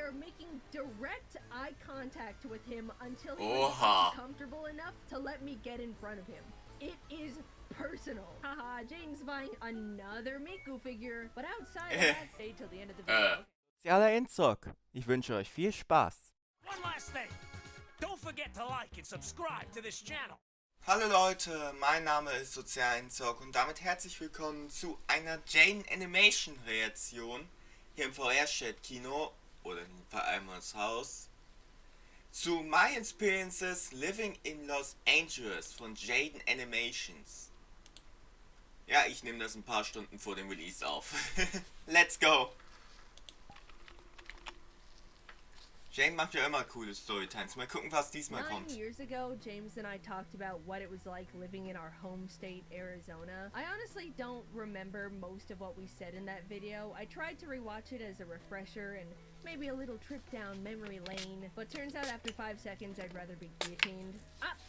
are making direct eye contact with him until he is comfortable enough to let me get in front of him. It is personal. Haha, Jaiden's buying another Miku figure, but outside of that, stay till the end of the video. Sozialer Endzug. Ich wünsche euch viel Spaß. One last thing. Don't forget to like and subscribe to this channel. Hallo Leute, mein Name ist Sozialer Endzug und damit herzlich willkommen zu einer Jaiden Animation Reaktion hier im VR-Chat-Kino oder in dem Fall einmal ins Haus zu My Experiences Living in Los Angeles von Jaiden Animations. Ja, ich nehme das ein paar Stunden vor dem Release auf. Let's go! Jaiden macht ja immer coole Storytimes. Mal gucken, was diesmal kommt. 9 years ago, James and I talked about what it was like living in our home state, Arizona. I honestly don't remember most of what we said in that video. I tried to rewatch it as a refresher and maybe a little trip down memory lane, but turns out after 5 seconds I'd rather be guillotined.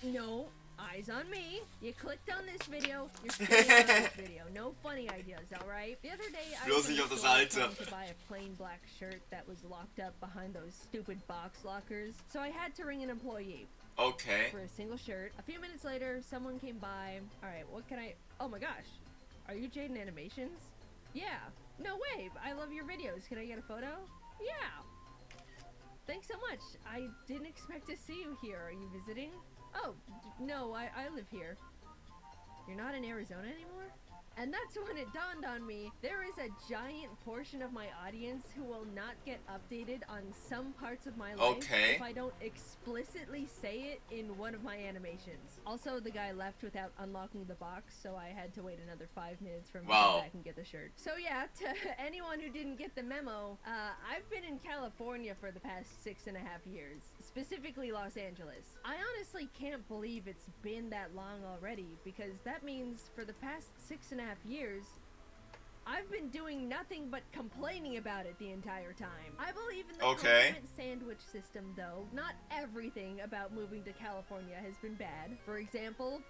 No. Eyes on me. You clicked on this video. You're staying on this video. No funny ideas, alright? The other day I was trying to buy a plain black shirt that was locked up behind those stupid box lockers. So I had to ring an employee. Okay. For a single shirt. A few minutes later, someone came by. Alright, what can I... Oh my gosh. Are you Jaiden Animations? Yeah. No way. I love your videos. Can I get a photo? Yeah. Thanks so much. I didn't expect to see you here. Are you visiting? Oh, no, I live here. You're not in Arizona anymore? And that's when it dawned on me, there is a giant portion of my audience who will not get updated on some parts of my life if I don't explicitly say it in one of my animations. Also, the guy left without unlocking the box, so I had to wait another 5 minutes for him to come back and get the shirt. So yeah, to anyone who didn't get the memo, I've been in California for the past 6.5 years, specifically Los Angeles. I honestly can't believe it's been that long already, because that means for the past 6.5 years, I've been doing nothing but complaining about it the entire time. I believe in the compliment sandwich system, though. Not everything about moving to California has been bad. For example,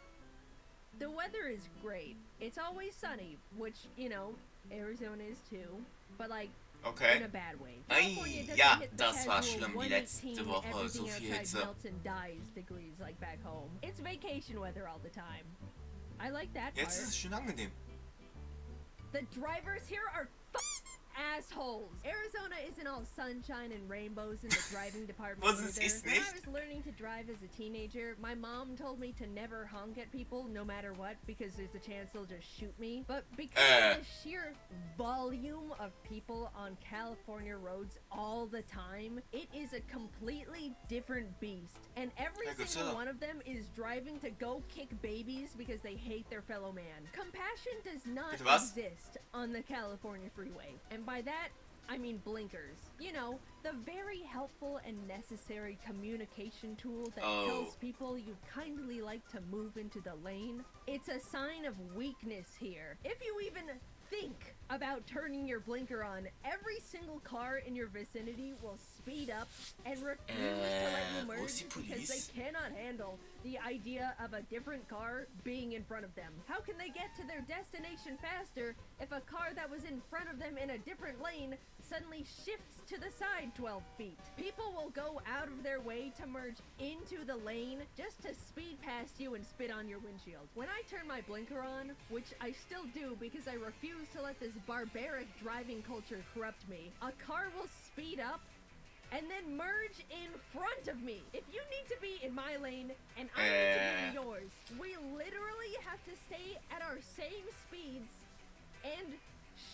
the weather is great. It's always sunny, which, you know, Arizona is too, but like, in a bad way. Ja, das war schlimm die letzte Woche, so viel Hitze. And dies degrees like back home. It's vacation weather all the time. I like that part. Jetzt ist es schön angenehm. The drivers here are assholes. Arizona isn't all sunshine and rainbows in the driving department either. When I was learning to drive as a teenager, my mom told me to never honk at people no matter what because there's a chance they'll just shoot me. But because of the sheer volume of people on California roads all the time, it is a completely different beast. And every single one of them is driving to go kick babies because they hate their fellow man. Compassion does not exist on the California freeway. And by that, I mean blinkers. You know, the very helpful and necessary communication tool that tells people you'd kindly like to move into the lane. It's a sign of weakness here. If you even think about turning your blinker on, every single car in your vicinity will speed up and refuse to let you merge because they cannot handle the idea of a different car being in front of them. How can they get to their destination faster if a car that was in front of them in a different lane suddenly shifts to the side 12 feet? People will go out of their way to merge into the lane just to speed past you and spit on your windshield. When I turn my blinker on, which I still do because I refuse to let this barbaric driving culture corrupt me, a car will speed up and then merge in front of me. If you need to be in my lane and I need to be in yours, we literally have to stay at our same speeds and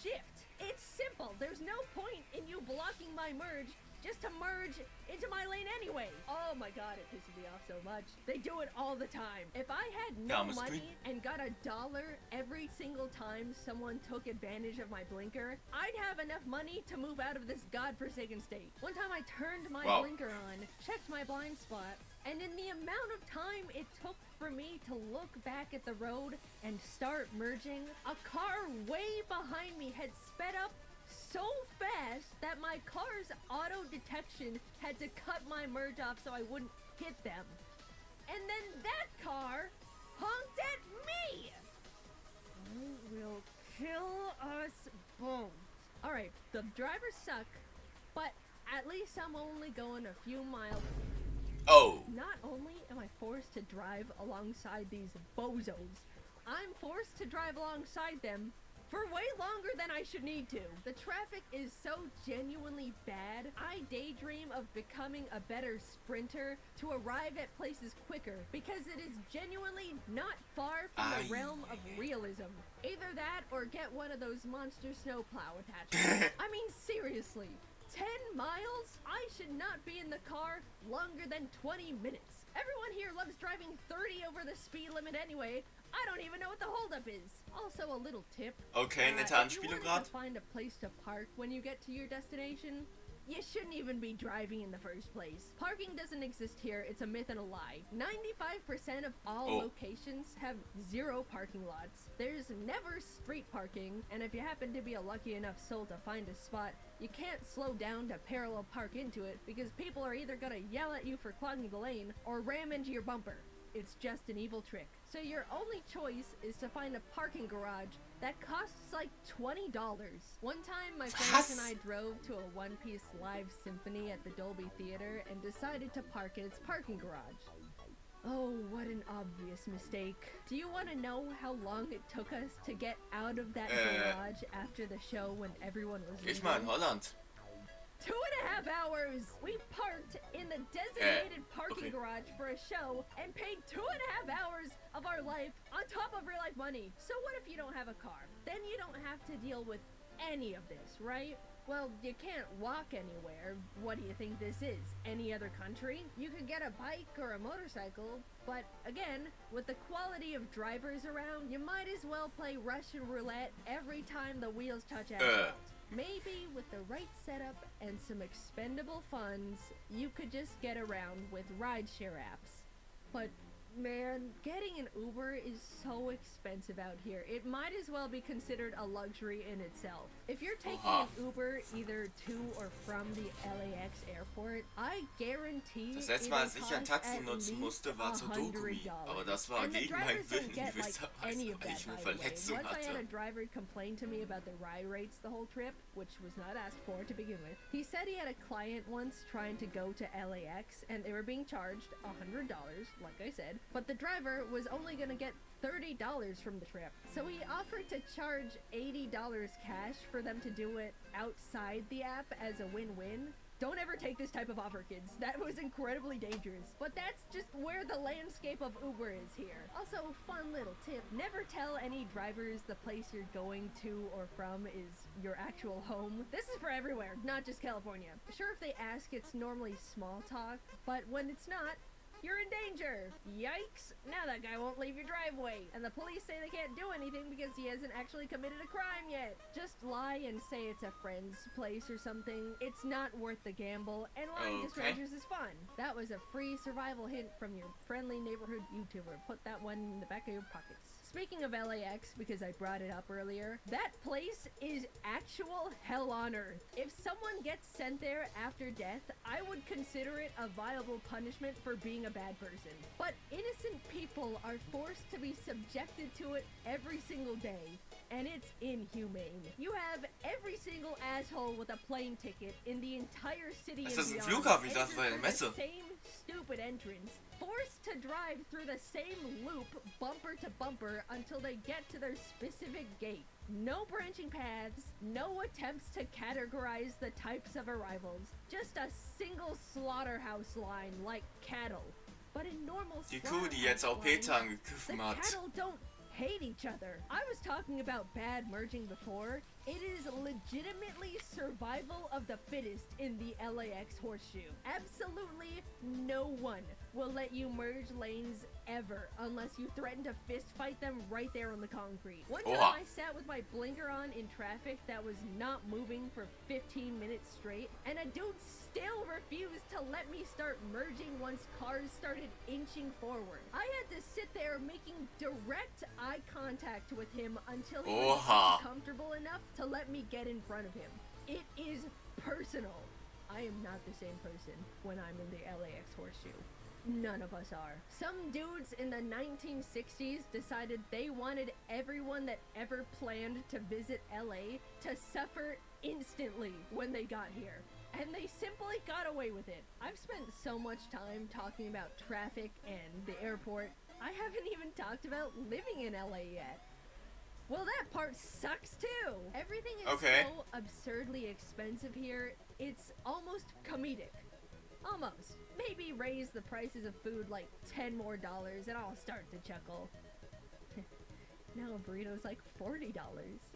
shift. It's simple. There's no point in you blocking my merge just to merge into my lane anyway. Oh my god, it pisses me off so much. They do it all the time. If I had no money and got $1 every single time someone took advantage of my blinker, I'd have enough money to move out of this godforsaken state. One time I turned my blinker on, checked my blind spot, and in the amount of time it took for me to look back at the road and start merging, a car way behind me had sped up so fast that my car's auto detection had to cut my merge off so I wouldn't hit them. And then that car honked at me! I will kill us both. Alright, the drivers suck, but at least least I'm only going a few miles. Oh. Not only am I forced to drive alongside these bozos, I'm forced to drive alongside them for way longer than I should need to. The traffic is so genuinely bad, I daydream of becoming a better sprinter to arrive at places quicker because it is genuinely not far from the realm of realism. Either that or get one of those monster snowplow attachments. I mean, seriously, 10 miles? I should not be in the car longer than 20 minutes. Everyone here loves driving 30 over the speed limit anyway. I don't even know what the holdup is. Also, a little tip. Okay, nette If you Anspielung wanted grad. to find a place to park when you get to your destination, you shouldn't even be driving in the first place. Parking doesn't exist here. It's a myth and a lie. 95% of all locations have 0 parking lots. There's never street parking, and if you happen to be a lucky enough soul to find a spot, you can't slow down to parallel park into it because people are either gonna yell at you for clogging the lane or ram into your bumper. It's just an evil trick. So your only choice is to find a parking garage that costs like $20. One time my friends and I drove to a one-piece live symphony at the Dolby Theater and decided to park in its parking garage. Oh, what an obvious mistake. Do you want to know how long it took us to get out of that garage after the show when everyone was leaving? Ich mal in Holland. 2.5 hours! We parked in the designated parking garage for a show and paid 2.5 hours of our life on top of real life money. So what if you don't have a car? Then you don't have to deal with any of this, right? Well, you can't walk anywhere. What do you think this is? Any other country? You could get a bike or a motorcycle, but again, with the quality of drivers around, you might as well play Russian roulette every time the wheels touch asphalt. Maybe with the right setup and some expendable funds, you could just get around with rideshare apps. But man, getting an Uber is so expensive out here. It might as well be considered a luxury in itself. If you're taking an Uber either to or from the LAX airport, I guarantee Das letzte Mal, als ich ein Taxi nutzen musste, war zur Dokumi. Aber das war gegen meinen Willen gewisserweise, weil ich eine Verletzung Once I had a hatte. driver complain to me about the ride rates the whole trip, which was not asked for to begin with. He said he had a client once trying to go to LAX and they were being charged $100, like I said, but the driver was only gonna get $30 from the trip. So he offered to charge $80 cash for them to do it outside the app as a win-win. Don't ever take this type of offer, kids. That was incredibly dangerous. But that's just where the landscape of Uber is here. Also, fun little tip. Never tell any drivers the place you're going to or from is your actual home. This is for everywhere, not just California. Sure, if they ask, it's normally small talk, but when it's not, you're in danger! Yikes! Now that guy won't leave your driveway, and the police say they can't do anything because he hasn't actually committed a crime yet. Just lie and say it's a friend's place or something. It's not worth the gamble, and lying to strangers is fun. That was a free survival hint from your friendly neighborhood YouTuber. Put that one in the back of your pockets. Speaking of LAX, because I brought it up earlier, that place is actual hell on earth. If someone gets sent there after death, I would consider it a viable punishment for being a bad person. But innocent people are forced to be subjected to it every single day, and it's inhumane. You have every single asshole with a plane ticket in the entire city Ist and das ein beyond Flughafen? Ich dachte, das war eine enter Messe. the same stupid entrance, forced to drive through the same loop bumper to bumper until they get to their specific gate. No branching paths, no attempts to categorize the types of arrivals, just a single slaughterhouse line like cattle. But in normal Die Kuh, die jetzt auch Peter the angegriffen hat. cattle don't hate each other. I was talking about bad merging before. It is legitimately survival of the fittest in the LAX horseshoe. Absolutely no one will let you merge lanes ever unless you threaten to fist fight them right there on the concrete. One time I sat with my blinker on in traffic that was not moving for 15 minutes straight, and a dude still refused to let me start merging once cars started inching forward. I had to sit there making direct eye contact with him until he was comfortable enough to let me get in front of him. It is personal. I am not the same person when I'm in the LAX horseshoe. None of us are. Some dudes in the 1960s decided they wanted everyone that ever planned to visit LA to suffer instantly when they got here. And they simply really got away with it. I've spent so much time talking about traffic and the airport, I haven't even talked about living in LA yet. Well, that part sucks too. Everything is so absurdly expensive here, it's almost comedic. Almost. Maybe raise the prices of food like $10 more and I'll start to chuckle. Now a burrito's like $40.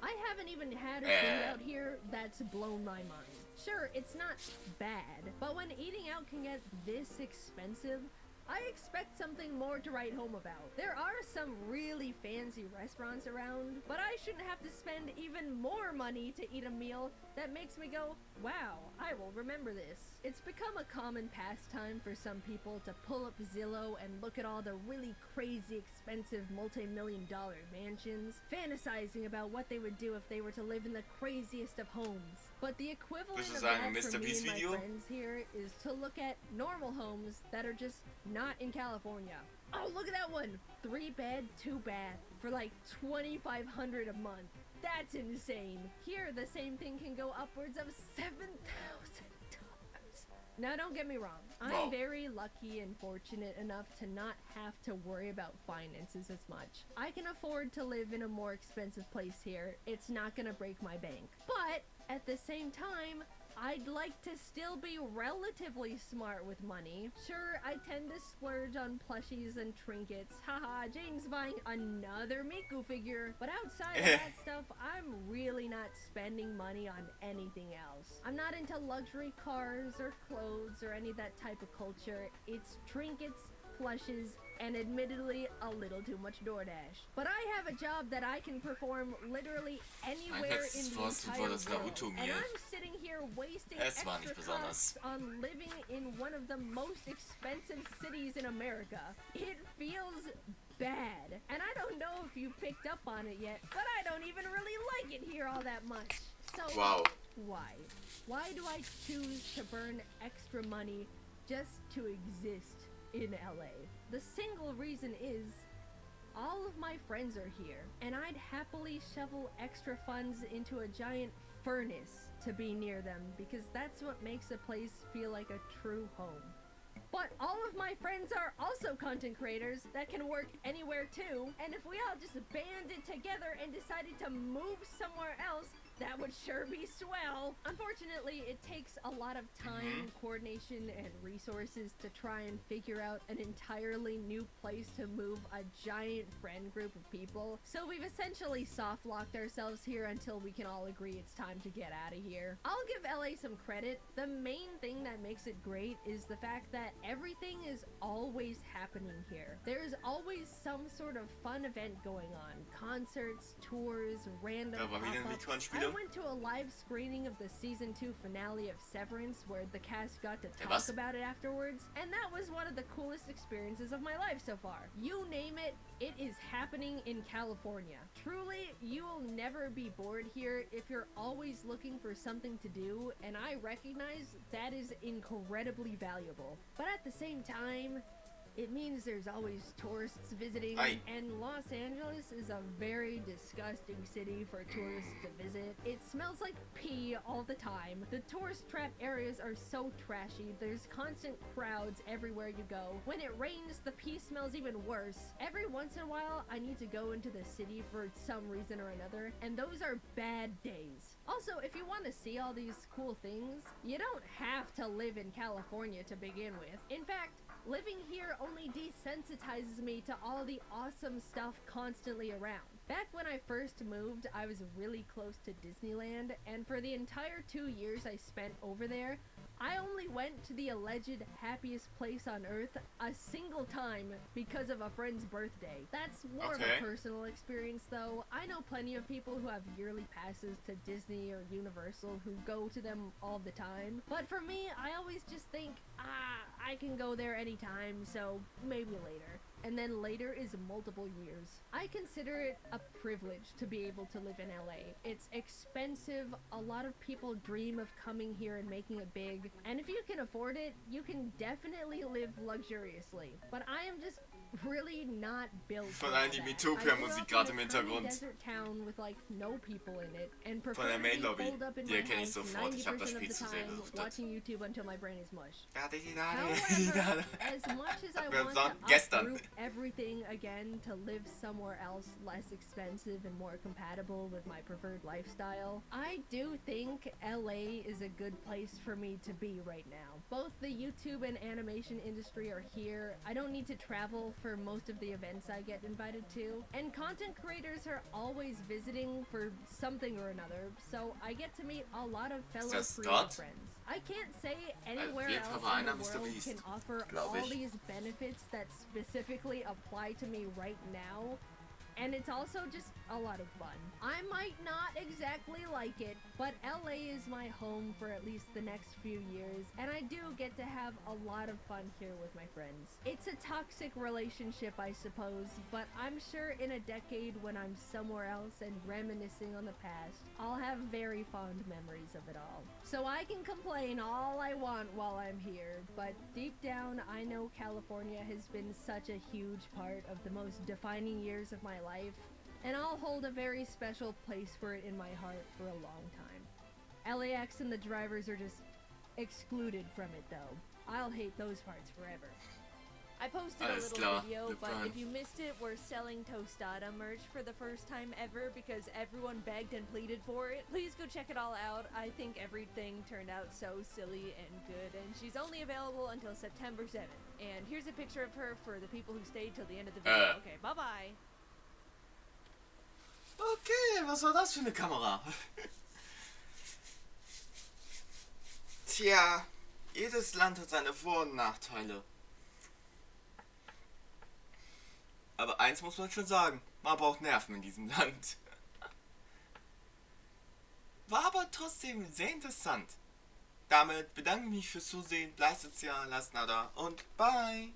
I haven't even had food out here that's blown my mind. Sure, it's not bad, but when eating out can get this expensive, I expect something more to write home about. There are some really fancy restaurants around, but I shouldn't have to spend even more money to eat a meal that makes me go, wow, I will remember this. It's become a common pastime for some people to pull up Zillow and look at all the really crazy expensive multi-million-dollar mansions, fantasizing about what they would do if they were to live in the craziest of homes. But the equivalent of that for me and my friends here is to look at normal homes that are just not in California. Oh, look at that one! 3-bed, 2-bath for like $2,500 a month. That's insane. Here, the same thing can go upwards of $7,000. Now, don't get me wrong. I'm very lucky and fortunate enough to not have to worry about finances as much. I can afford to live in a more expensive place here. It's not gonna break my bank. But at the same time, I'd like to still be relatively smart with money. Sure, I tend to splurge on plushies and trinkets. Haha, Jaiden's buying another Miku figure. But outside of that stuff, I'm really not spending money on anything else. I'm not into luxury cars or clothes or any of that type of culture. It's trinkets, plushes, and admittedly a little too much DoorDash. But I have a job that I can perform literally anywhere in the entire world. And I'm sitting here wasting extra costs on living in one of the most expensive cities in America. It feels bad. And I don't know if you picked up on it yet, but I don't even really like it here all that much. So why? Why do I choose to burn extra money just to exist in LA? The single reason is all of my friends are here, and I'd happily shovel extra funds into a giant furnace to be near them because that's what makes a place feel like a true home. But all of my friends are also content creators that can work anywhere too, and if we all just banded together and decided to move somewhere else, that would sure be swell. Unfortunately, it takes a lot of time, coordination, and resources to try and figure out an entirely new place to move a giant friend group of people. So we've essentially soft-locked ourselves here until we can all agree it's time to get out of here. I'll give LA some credit. The main thing that makes it great is the fact that everything is always happening here. There's always some sort of fun event going on. Concerts, tours, random pop-ups. I went to a live screening of the season 2 finale of Severance where the cast got to talk about it afterwards, and that was one of the coolest experiences of my life so far. You name it, it is happening in California. Truly, you will never be bored here if you're always looking for something to do, and I recognize that is incredibly valuable. But at the same time, it means there's always tourists visiting, and Los Angeles is a very disgusting city for tourists to visit. It smells like pee all the time. The tourist trap areas are so trashy. There's constant crowds everywhere you go. When it rains, the pee smells even worse. Every once in a while, I need to go into the city for some reason or another, and those are bad days. Also, if you want to see all these cool things, you don't have to live in California to begin with. In fact, living here only desensitizes me to all the awesome stuff constantly around. Back when I first moved, I was really close to Disneyland, and for the entire 2 years I spent over there, I only went to the alleged happiest place on earth a single time because of a friend's birthday. That's more of a personal experience though. I know plenty of people who have yearly passes to Disney or Universal who go to them all the time. But for me, I always just think, I can go there anytime, so maybe later. and then later is multiple years. I consider it a privilege to be able to live in LA. It's expensive, a lot of people dream of coming here and making it big, and if you can afford it, you can definitely live luxuriously. But I am just really not built Von for allen that. die I Vtuber-Musik grew up gerade in im a tiny Hintergrund. desert town with like no people in it, and Von prefer der to be Main-Lobby. holed up in Die my erkenne ich house sofort. Ich habe das 90% of Spiel the zu sehr time gesuchtet. watching YouTube until my brain is mush. However, However, as much as I want to gestern. uproot everything again to live somewhere else less expensive and more compatible with my preferred lifestyle, I do think LA is a good place for me to be right now. Both the YouTube and animation industry are here. I don't need to travel for most of the events I get invited to, and content creators are always visiting for something or another, so I get to meet a lot of fellow das creative dort? friends. I can't say anywhere jeden Fall else war in einer the Mr. world Beast, can offer glaub all ich. these benefits that specifically apply to me right now, and it's also just a lot of fun. I might not exactly like it, but LA is my home for at least the next few years, and I do get to have a lot of fun here with my friends. It's a toxic relationship, I suppose, but I'm sure in a decade when I'm somewhere else and reminiscing on the past, I'll have very fond memories of it all. So I can complain all I want while I'm here, but deep down I know California has been such a huge part of the most defining years of my life, and I'll hold a very special place for it in my heart for a long time. LAX and the drivers are just excluded from it though. I'll hate those parts forever. I posted a Alles little klar, video, but geplant. if you missed it, we're selling Tostada merch for the first time ever because everyone begged and pleaded for it. Please go check it all out. I think everything turned out so silly and good, and she's only available until September 7th. And here's a picture of her for the people who stayed till the end of the video. Okay, bye-bye. Okay, was war das für eine Kamera? Tja, jedes Land hat seine Vor- und Nachteile. Aber eins muss man schon sagen, man braucht Nerven in diesem Land. War aber trotzdem sehr interessant. Damit bedanke ich mich fürs Zusehen, bleibt sozial, lasst nada und bye!